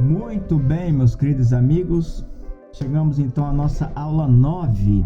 Muito bem, meus queridos amigos, chegamos então à nossa aula 9,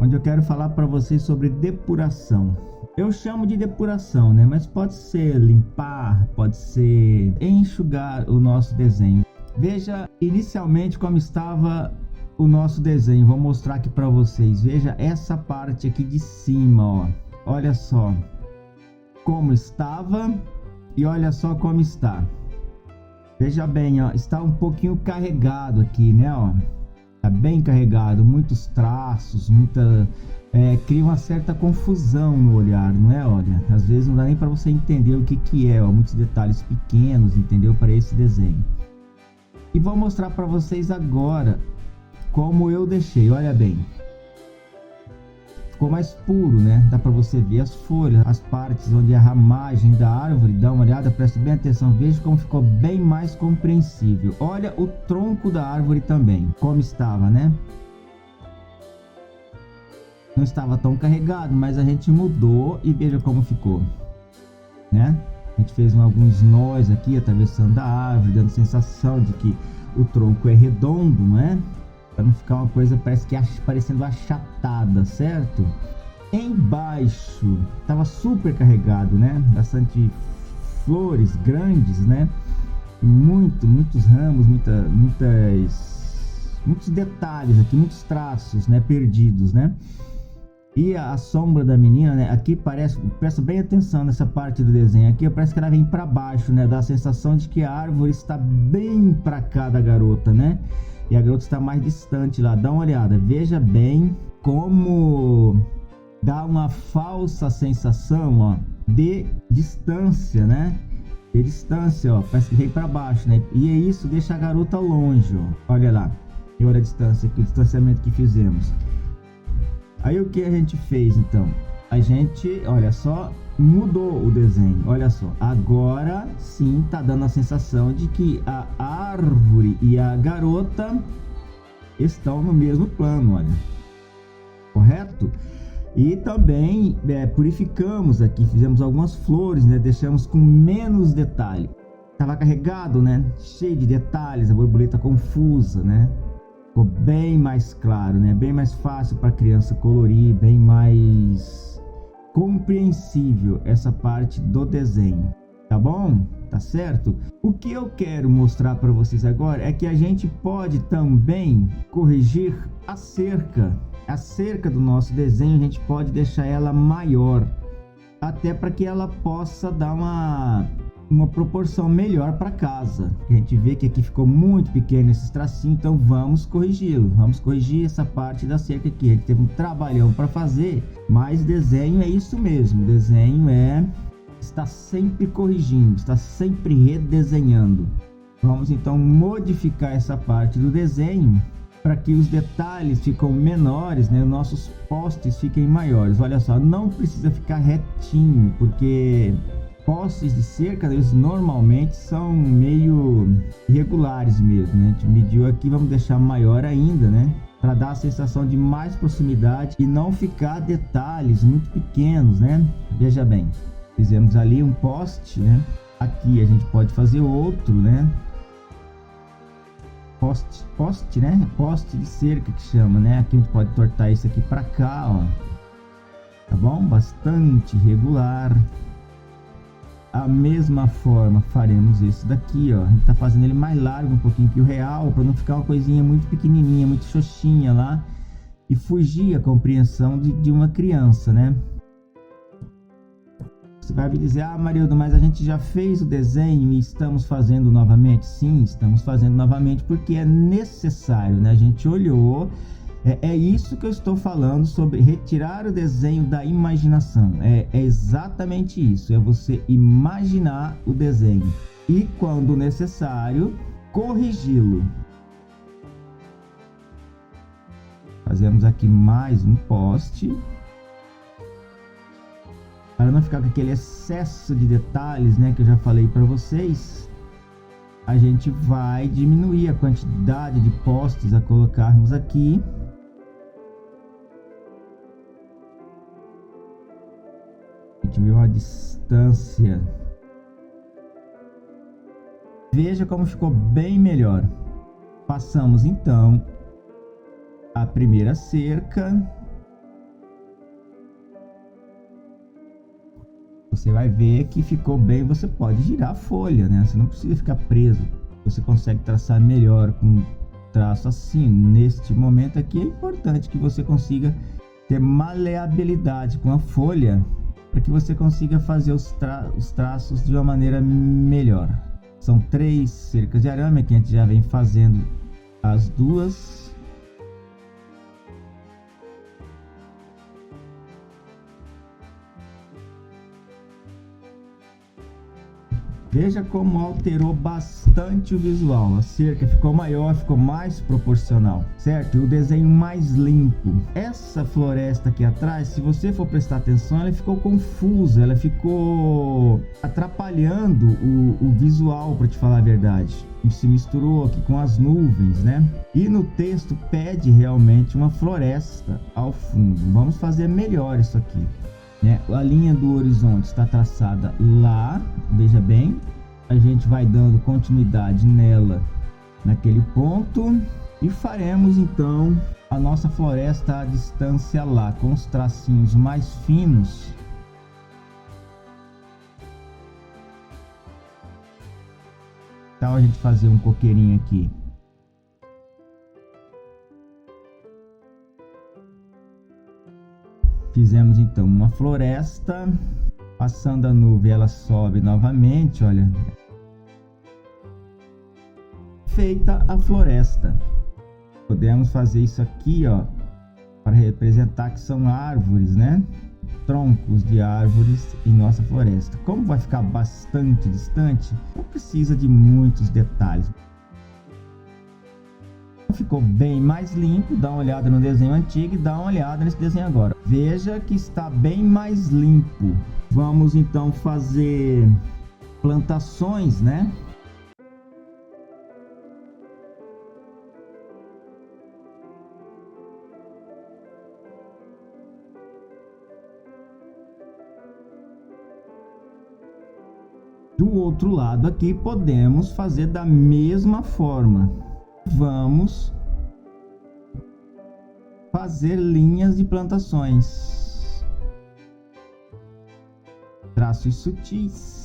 onde eu quero falar para vocês sobre depuração. Eu chamo de depuração, né? Mas pode ser limpar, pode ser enxugar o nosso desenho. Veja inicialmente como estava o nosso desenho. Vou mostrar aqui para vocês. Veja essa parte aqui de cima, ó. Olha só como estava e olha só como está. Veja bem, ó, está um pouquinho carregado aqui, né, ó. Tá bem carregado, muitos traços, cria uma certa confusão no olhar, não é? Olha, às vezes não dá nem para você entender o que é, ó, muitos detalhes pequenos, entendeu? Para esse desenho. E vou mostrar para vocês agora como eu deixei, olha bem. Ficou mais puro, né? Dá para você ver as folhas, as partes onde é a ramagem da árvore. Dá uma olhada, preste bem atenção, veja como ficou bem mais compreensível. Olha o tronco da árvore também, como estava, né? Não estava tão carregado, mas a gente mudou e veja como ficou, né? A gente fez alguns nós aqui, atravessando a árvore, dando sensação de que o tronco é redondo, não é? Para não ficar uma coisa parecendo achatada, certo? Embaixo estava super carregado, né? Bastante flores grandes, né? E muitos ramos, muitos detalhes aqui, muitos traços, né? Perdidos, né? E a sombra da menina, né? Aqui presta bem atenção nessa parte do desenho. Aqui parece que ela vem para baixo, né? Dá a sensação de que a árvore está bem para cá da garota, né? E a garota está mais distante lá. Dá uma olhada, veja bem como dá uma falsa sensação, ó, de distância, né? De distância, ó, parece que vem para baixo, né? E é isso, deixa a garota longe, ó. Olha lá, e olha a distância aqui, o distanciamento que fizemos. Aí o que a gente fez então? A gente, olha só, mudou o desenho, olha só. Agora sim tá dando a sensação de que a árvore e a garota estão no mesmo plano, olha. Correto? E também purificamos aqui, fizemos algumas flores, né? Deixamos com menos detalhe. Tava carregado, né? Cheio de detalhes, a borboleta confusa, né? Ficou bem mais claro, né? Bem mais fácil para a criança colorir, bem mais compreensível essa parte do desenho, tá bom? Tá certo? O que eu quero mostrar para vocês agora é que a gente pode também corrigir a cerca do nosso desenho. A gente pode deixar ela maior, até para que ela possa dar uma proporção melhor para casa. A gente vê que aqui ficou muito pequeno esses tracinhos, então vamos corrigi-lo. Vamos corrigir essa parte da cerca aqui. A gente teve um trabalhão para fazer, mas desenho é isso mesmo. Desenho está sempre corrigindo, está sempre redesenhando. Vamos então modificar essa parte do desenho para que os detalhes ficam menores, né? Nossos postes fiquem maiores. Olha só, não precisa ficar retinho, porque postes de cerca, eles normalmente são meio irregulares mesmo, né? A gente mediu aqui, vamos deixar maior ainda, né? Para dar a sensação de mais proximidade e não ficar detalhes muito pequenos, né? Veja bem, fizemos ali um poste, né? Aqui a gente pode fazer outro, né? Poste, né? Poste de cerca que chama, né? Aqui a gente pode tortar isso aqui para cá, ó. Tá bom? Bastante regular. A mesma forma faremos esse daqui, ó. A gente tá fazendo ele mais largo um pouquinho que o real, para não ficar uma coisinha muito pequenininha, muito xoxinha lá e fugir a compreensão de uma criança, né? Você vai me dizer, Marildo, mas a gente já fez o desenho e estamos fazendo novamente? Sim, estamos fazendo novamente porque é necessário, né? A gente olhou. É isso que eu estou falando sobre retirar o desenho da imaginação. É exatamente isso. É você imaginar o desenho e, quando necessário, corrigi-lo. Fazemos aqui mais um poste. Para não ficar com aquele excesso de detalhes, né, que eu já falei para vocês, a gente vai diminuir a quantidade de postes a colocarmos aqui. A gente vê uma distância Veja como ficou bem melhor. Passamos então a primeira cerca. Você vai ver que ficou bem. Você pode girar a folha, né? Você não precisa ficar preso. Você consegue traçar melhor com traço assim. Neste momento aqui é importante que você consiga ter maleabilidade com a folha, para que você consiga fazer os traços de uma maneira melhor. São 3 cercas de arame que a gente já vem fazendo as duas. Veja como alterou bastante o visual. A cerca ficou maior, ficou mais proporcional, certo? E o desenho mais limpo. Essa floresta aqui atrás, se você for prestar atenção, ela ficou confusa, ela ficou atrapalhando o visual, para te falar a verdade. Se misturou aqui com as nuvens, né? E no texto pede realmente uma floresta ao fundo. Vamos fazer melhor isso aqui. A linha do horizonte está traçada lá, veja bem, a gente vai dando continuidade nela, naquele ponto, e faremos então a nossa floresta à distância lá, com os tracinhos mais finos. Então a gente fazer um coqueirinho aqui. Fizemos então uma floresta, passando a nuvem ela sobe novamente, olha. Feita a floresta. Podemos fazer isso aqui, ó, para representar que são árvores, né? Troncos de árvores em nossa floresta. Como vai ficar bastante distante, não precisa de muitos detalhes. Ficou bem mais limpo. Dá uma olhada no desenho antigo e dá uma olhada nesse desenho agora. Veja que está bem mais limpo. Vamos então fazer plantações, né? Do outro lado aqui podemos fazer da mesma forma. Vamos fazer linhas de plantações, traços sutis.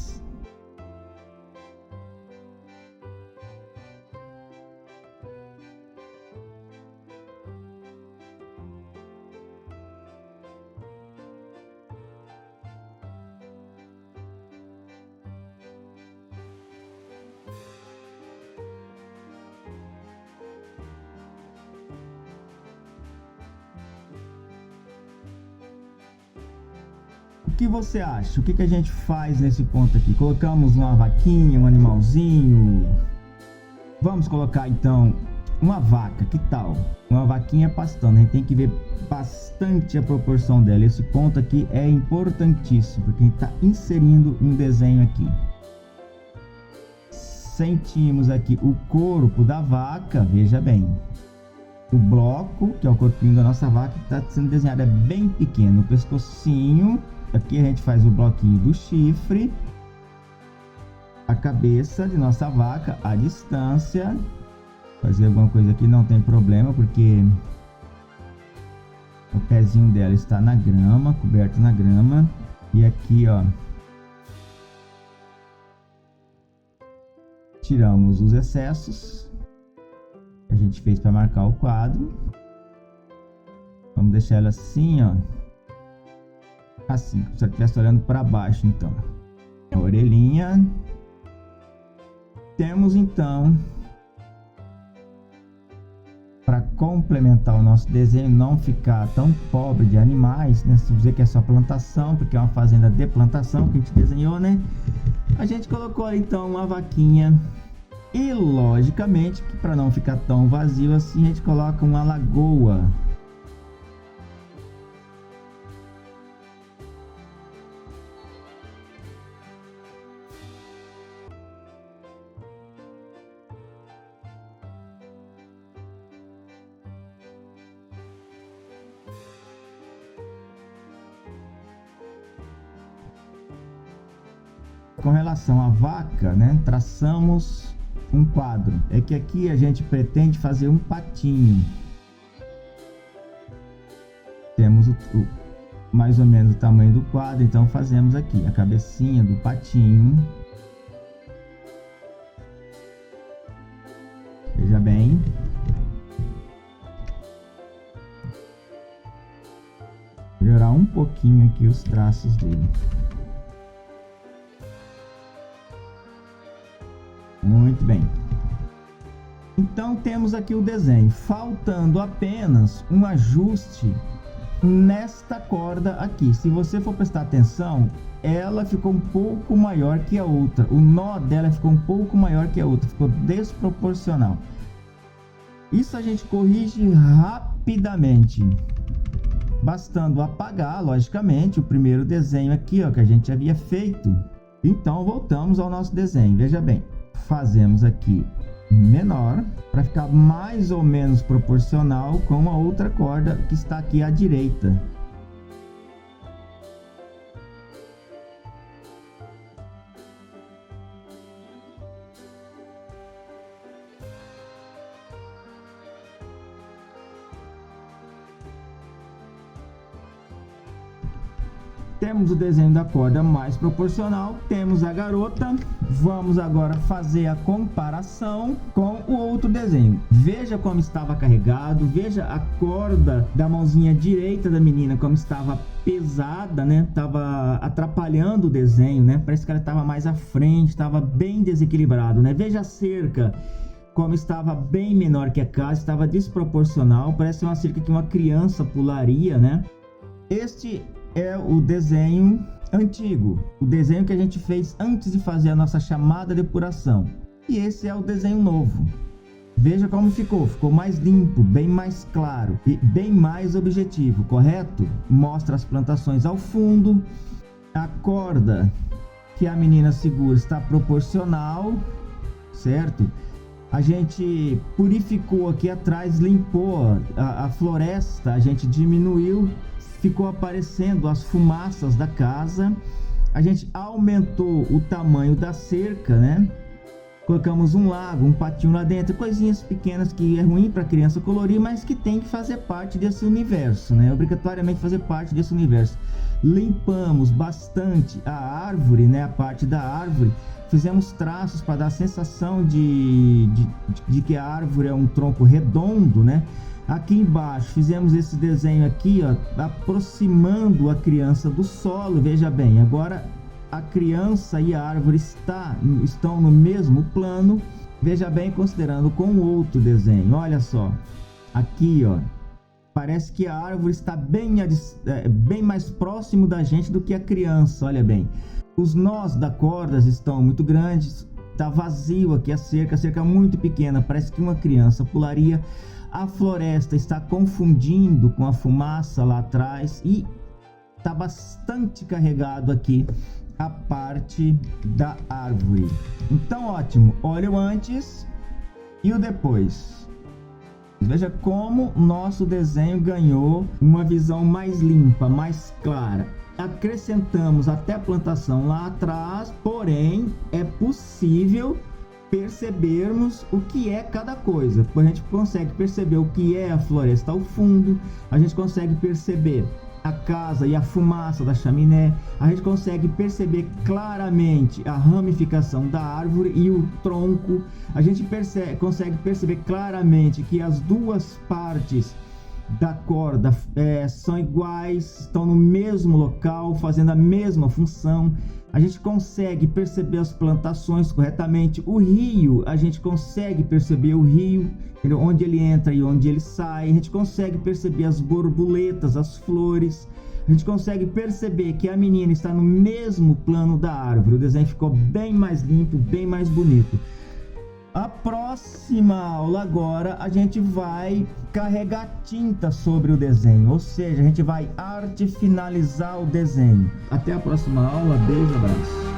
O que você acha? O que a gente faz nesse ponto aqui? Colocamos uma vaquinha, um animalzinho. Vamos colocar então uma vaca, que tal? Uma vaquinha pastando. A gente tem que ver bastante a proporção dela. Esse ponto aqui é importantíssimo, porque a gente está inserindo um desenho aqui. Sentimos aqui o corpo da vaca, veja bem. O bloco, que é o corpinho da nossa vaca, que está sendo desenhado, é bem pequeno. O pescocinho. Aqui a gente faz o bloquinho do chifre, a cabeça de nossa vaca, a distância. Fazer alguma coisa aqui não tem problema, porque o pezinho dela está na grama, coberto na grama. E aqui, ó, tiramos os excessos que a gente fez para marcar o quadro. Vamos deixar ela assim, ó. Assim, se eu estivesse olhando para baixo, então. A orelhinha. Temos, então, para complementar o nosso desenho, não ficar tão pobre de animais, né? Se dizer que é só plantação, porque é uma fazenda de plantação que a gente desenhou, né? A gente colocou, então, uma vaquinha. E, logicamente, que para não ficar tão vazio assim, a gente coloca uma lagoa. Com relação à vaca, né, traçamos um quadro. É que aqui a gente pretende fazer um patinho. Temos mais ou menos o tamanho do quadro, então fazemos aqui a cabecinha do patinho. Veja bem. Vou melhorar um pouquinho aqui os traços dele. Muito bem. Então temos aqui o desenho, faltando apenas um ajuste nesta corda aqui. Se você for prestar atenção, ela ficou um pouco maior que a outra. O nó dela ficou um pouco maior que a outra, ficou desproporcional. Isso a gente corrige rapidamente, bastando apagar, logicamente, o primeiro desenho aqui, ó, que a gente havia feito. Então voltamos ao nosso desenho. Veja bem, fazemos aqui menor para ficar mais ou menos proporcional com a outra corda que está aqui à direita. Temos o desenho da corda mais proporcional, temos a garota. Vamos agora fazer a comparação com o outro desenho. Veja como estava carregado, veja a corda da mãozinha direita da menina como estava pesada, né? Estava atrapalhando o desenho, né? Parece que ela estava mais à frente, estava bem desequilibrado, né? Veja a cerca como estava bem menor que a casa, estava desproporcional, parece uma cerca que uma criança pularia, né? Este é o desenho antigo, o desenho que a gente fez antes de fazer a nossa chamada depuração. E esse é o desenho novo. Veja como ficou mais limpo, bem mais claro e bem mais objetivo, correto? Mostra as plantações ao fundo, a corda que a menina segura está proporcional, certo? A gente purificou aqui atrás, limpou a floresta, a gente diminuiu, ficou aparecendo as fumaças da casa. A gente aumentou o tamanho da cerca, né? Colocamos um lago, um patinho lá dentro, coisinhas pequenas que é ruim para a criança colorir, mas que tem que fazer parte desse universo, né? Obrigatoriamente fazer parte desse universo. Limpamos bastante a árvore, né? A parte da árvore. Fizemos traços para dar a sensação de que a árvore é um tronco redondo, né? Aqui embaixo fizemos esse desenho aqui, ó, aproximando a criança do solo. Veja bem, agora a criança e a árvore estão no mesmo plano. Veja bem, considerando com o outro desenho. Olha só, aqui, ó, parece que a árvore está bem mais próximo da gente do que a criança. Olha bem, os nós da corda estão muito grandes. Está vazio aqui a cerca muito pequena. Parece que uma criança pularia. A floresta está confundindo com a fumaça lá atrás e está bastante carregado aqui a parte da árvore. Então, ótimo. Olha o antes e o depois. Veja como nosso desenho ganhou uma visão mais limpa, mais clara. Acrescentamos até a plantação lá atrás, porém é possível percebermos o que é cada coisa. A gente consegue perceber o que é a floresta ao fundo, a gente consegue perceber a casa e a fumaça da chaminé, a gente consegue perceber claramente a ramificação da árvore e o tronco, a gente consegue perceber claramente que as duas partes da corda são iguais, estão no mesmo local, fazendo a mesma função. A gente consegue perceber as plantações corretamente. O rio, a gente consegue perceber o rio, onde ele entra e onde ele sai. A gente consegue perceber as borboletas, as flores. A gente consegue perceber que a menina está no mesmo plano da árvore. O desenho ficou bem mais limpo, bem mais bonito. A próxima aula agora a gente vai carregar tinta sobre o desenho, ou seja, a gente vai arte finalizar o desenho. Até a próxima aula, beijo, abraço.